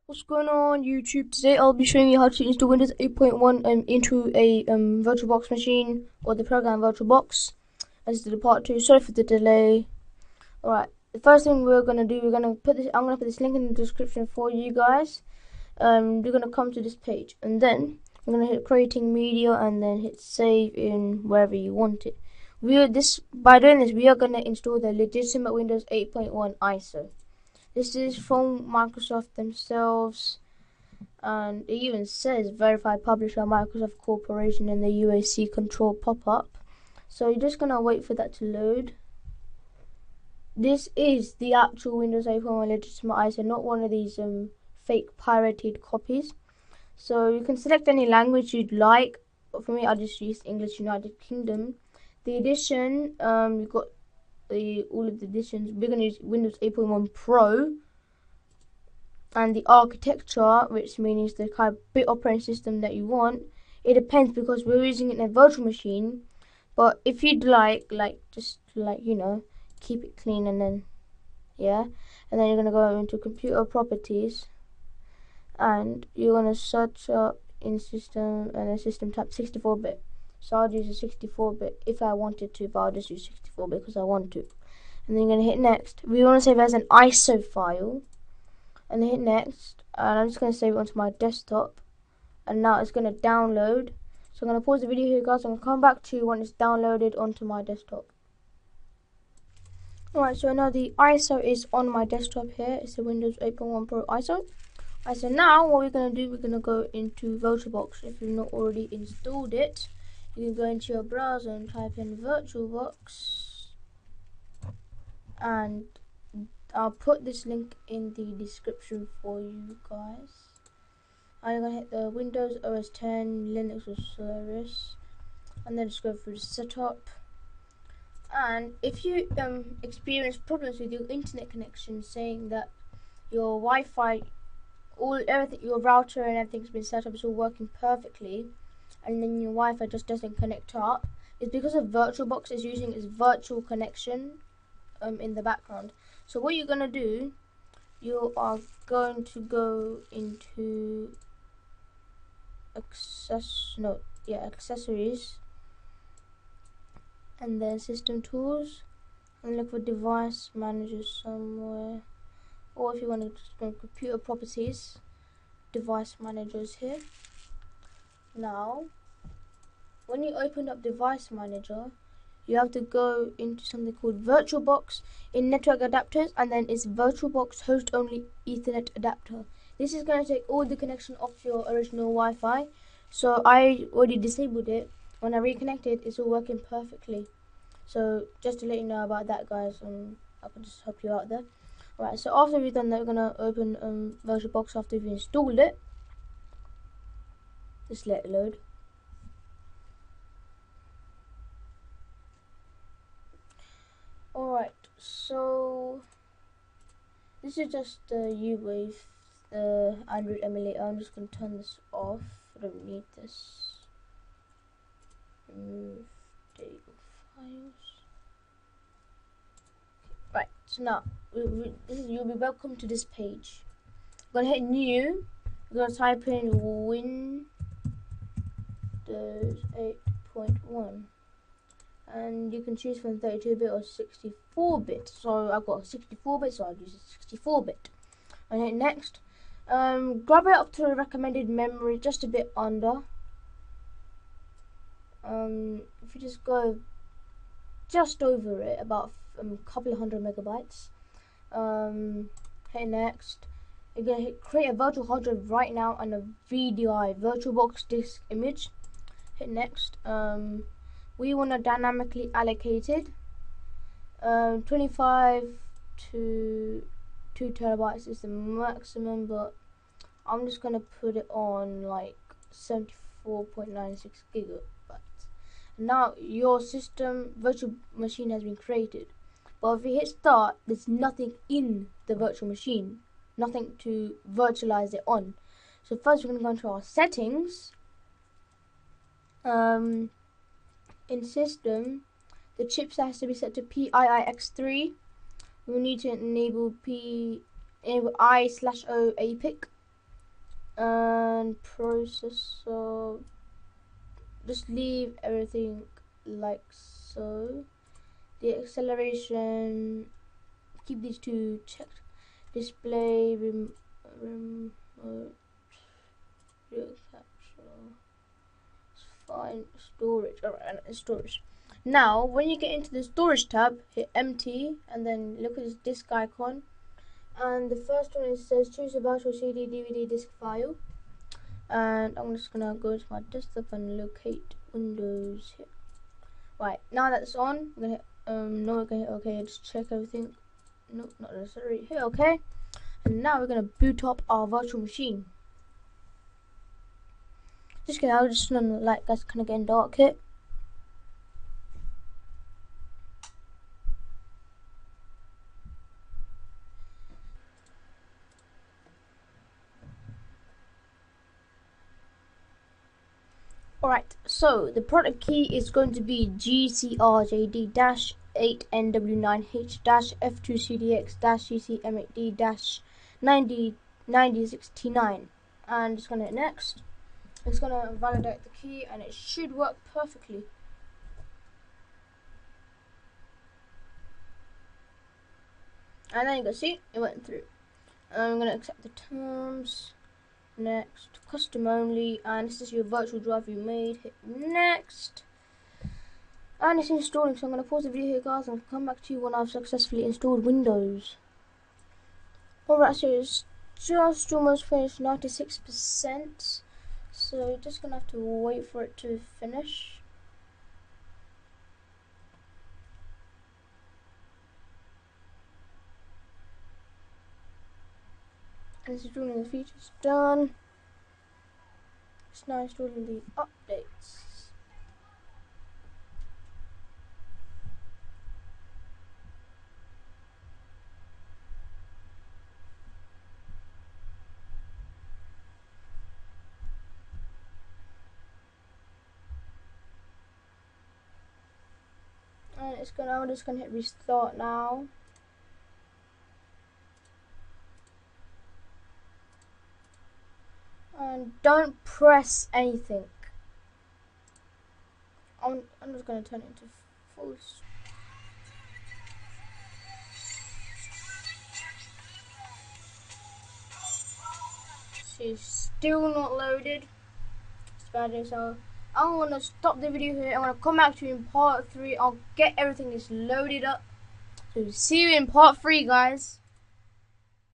What's going on YouTube? Today I'll be showing you how to install Windows 8.1 into a VirtualBox machine or the program VirtualBox. This is the part 2. Sorry for the delay. Alright, the first thing we're gonna do, I'm gonna put this link in the description for you guys. You're gonna come to this page and then we're gonna hit creating media and then hit save in wherever you want it. By doing this we are gonna install the legitimate Windows 8.1 ISO. This is from Microsoft themselves, and it even says verified publisher Microsoft Corporation in the UAC control pop-up. So you're just gonna wait for that to load. This is the actual Windows 8.1 legitimate ISO, not one of these fake pirated copies. So you can select any language you'd like. For me, I just used English United Kingdom. The edition, you've got all of the editions. We're going to use Windows 8.1 Pro, and the architecture, which means the kind of bit operating system that you want. It depends because we're using it in a virtual machine, but if you'd just keep it clean, and then and then you're going to go into computer properties and you're going to search up in system, and then system type 64-bit. So I'll use a 64-bit if I wanted to, but I'll just use 64-bit because I want to. And then you're going to hit next. We want to save as an ISO file. And then hit next. And I'm just going to save it onto my desktop. And now it's going to download. So I'm going to pause the video here, guys. I'm going to come back to you when it's downloaded onto my desktop. Alright, so now the ISO is on my desktop here. It's the Windows 8.1 Pro ISO. Alright, so now what we're going to do, we're going to go into VirtualBox. If you've not already installed it, you can go into your browser and type in VirtualBox, and I'll put this link in the description for you guys. I'm going to hit the Windows OS 10 Linux or Solaris, and then just go through the setup. And if you experience problems with your internet connection, saying that your Wi-Fi, everything, your router and everything's been set up, it's all working perfectly, and then your Wi-Fi just doesn't connect up, it's because of VirtualBox is using its virtual connection in the background. So what you're gonna do, you are going to go into accessories, and then system tools, and look for device managers somewhere, or if you want to just go computer properties, device managers here. Now when you open up device manager, you have to go into something called VirtualBox in network adapters, and then it's VirtualBox host only Ethernet adapter. This is going to take all the connection off your original Wi-Fi. So I already disabled it. When I reconnected, it's all working perfectly. So just to let you know about that, guys, I can just help you out there. Alright, so after we've done that, we're going to open VirtualBox after we've installed it. Just let it load. Alright, so this is just the U-Wave, the Android emulator. I'm just going to turn this off. I don't need this. Remove data files. Right, so now you'll be welcome to this page. I'm going to hit new. I'm going to type in Windows 8.1. And you can choose from 32-bit or 64-bit. So I've got 64-bit, so I'll use a 64-bit. And hit next. Grab it up to the recommended memory, just a bit under. If you just go just over it, about a couple of 100 megabytes. Hit next. You're gonna hit create a virtual hard drive right now and a VDI VirtualBox disk image. Hit next. We want to dynamically allocated 25 to 2 terabytes is the maximum, but I'm just gonna put it on like 74.96 gigabytes. Now your system virtual machine has been created, but if you hit start, there's nothing in the virtual machine, nothing to virtualize it on. So first we're gonna go into our settings. In system, the chipset has to be set to PIIX3. We need to enable I/O APIC. and processor. Just leave everything like so. The acceleration, keep these two checked. Display, remote, video capture. It's fine. Storage. Alright, storage. Now, when you get into the storage tab, hit empty and then look at this disk icon. And the first one, it says choose a virtual CD DVD disk file. And I'm just gonna go to my desktop and locate Windows here. Right, now that's on, I'm gonna hit no, we're gonna hit OK, just check everything. No, not necessary. Hit OK. And now we're gonna boot up our virtual machine. Just kidding, I was just on the light, guys, kinda getting dark here. Alright, so the product key is going to be GCRJD-8NW9H-FTCDX-GCM8D-9069, and it's going to hit next. It's going to validate the key and it should work perfectly. And then you can see it went through. I'm going to accept the terms. Next, custom only, and this is your virtual drive you made. Hit next, and it's installing. So I'm going to pause the video here, guys, and come back to you when I've successfully installed Windows. Alright, so it's just almost finished, 96%. So you're just going to have to wait for it to finish. And this is installing the features done. It's now installing the updates. And it's gonna, I'm just gonna hit restart now. And don't press anything. I'm just going to turn it into full. She's still not loaded. It's bad, so I'm going to stop the video here. I'm going to come back to you in part 3. I'll get everything is loaded up. So see you in part 3, guys.